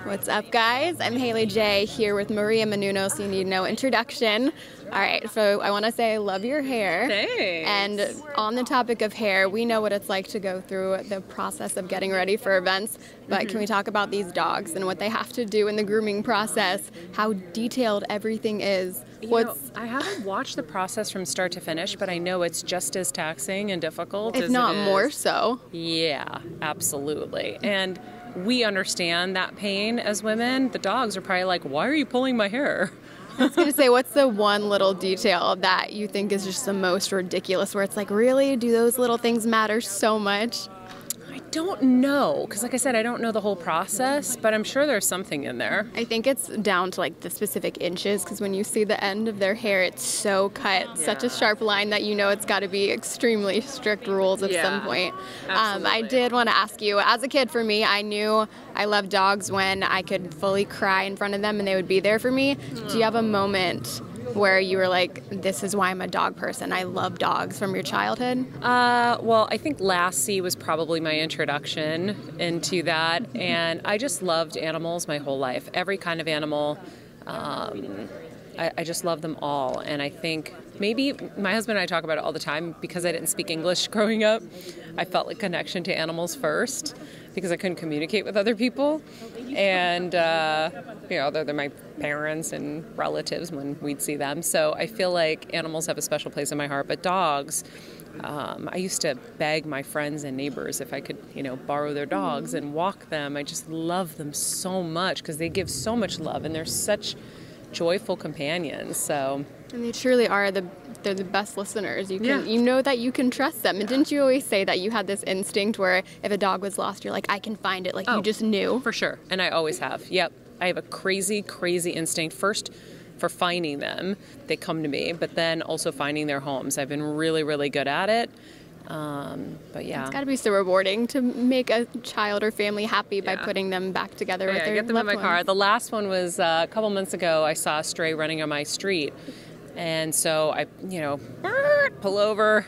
What's up, guys? I'm Haley J here with Maria Menounos. You need no introduction. All right, so I want to say I love your hair. Thanks. And on the topic of hair, we know what it's like to go through the process of getting ready for events, but can we talk about these dogs and what they have to do in the grooming process, how detailed everything is? I haven't watched the process from start to finish, but I know it's just as taxing and difficult if as not it is. more so. Yeah, absolutely. And we understand that pain as women. The dogs are probably like, why are you pulling my hair? I was going to say, what's the one little detail that you think is just the most ridiculous, where it's like, really? Do those little things matter so much? I don't know, because like I said, I don't know the whole process, but I'm sure there's something in there. I think it's down to like the specific inches, because when you see the end of their hair, it's so cut, such a sharp line that you know it's got to be extremely strict rules at some point. I did want to ask you, as a kid, for me, I knew I loved dogs when I could fully cry in front of them and they would be there for me. Do you have a moment where you were like, this is why I'm a dog person, I love dogs, from your childhood? Well, I think Lassie was probably my introduction into that, and I just loved animals my whole life. Every kind of animal. I just love them all, and I think maybe my husband and I talk about it all the time because I didn't speak English growing up. I felt like connection to animals first because I couldn't communicate with other people, and other than my parents and relatives when we'd see them. So I feel like animals have a special place in my heart, but dogs, I used to beg my friends and neighbors if I could, borrow their dogs and walk them. I just love them so much because they give so much love and they're such joyful companions. So, and they truly are they're the best listeners. You know that you can trust them. And didn't you always say that you had this instinct where if a dog was lost, you're like, I can find it, you just knew? For sure. And I always have. Yep. I have a crazy, crazy instinct. First, for finding them, they come to me, but then also finding their homes. I've been really, really good at it. But yeah, it's got to be so rewarding to make a child or family happy by putting them back together with their I get them in my loved car. ones. The last one was a couple months ago. I saw a stray running on my street, and so I, pull over,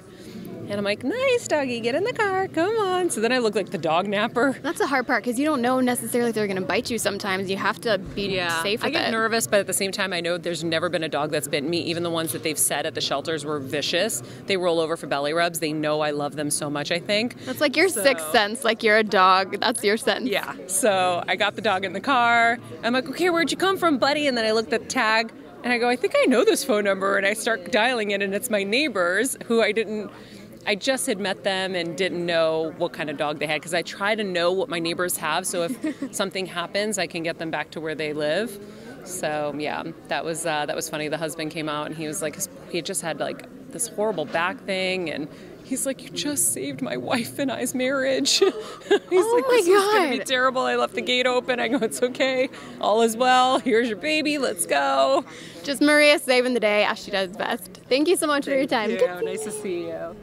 and I'm like, nice doggy, get in the car, come on. So then I look like the dog napper. That's the hard part, because you don't know necessarily if they're going to bite you sometimes. You have to be safe with it. I get nervous, but at the same time, I know there's never been a dog that's bitten me. Even the ones that they've said at the shelters were vicious. They roll over for belly rubs. They know I love them so much, I think. That's like your sixth sense, like you're a dog. That's your sense. Yeah. So I got the dog in the car. I'm like, okay, where'd you come from, buddy? And then I looked at the tag, and I go, I think I know this phone number. And I start dialing it, and it's my neighbors who I just had met them and didn't know what kind of dog they had, because I try to know what my neighbors have, so if something happens, I can get them back to where they live. So yeah, that was funny. The husband came out and he was like, he had just had like this horrible back thing, and he's like, you just saved my wife and I's marriage. He's like, this is going to be terrible. I left the gate open. I go, it's okay. All is well. Here's your baby. Let's go. Just Maria saving the day as she does best. Thank you so much for your time. Thank you. Nice to see you.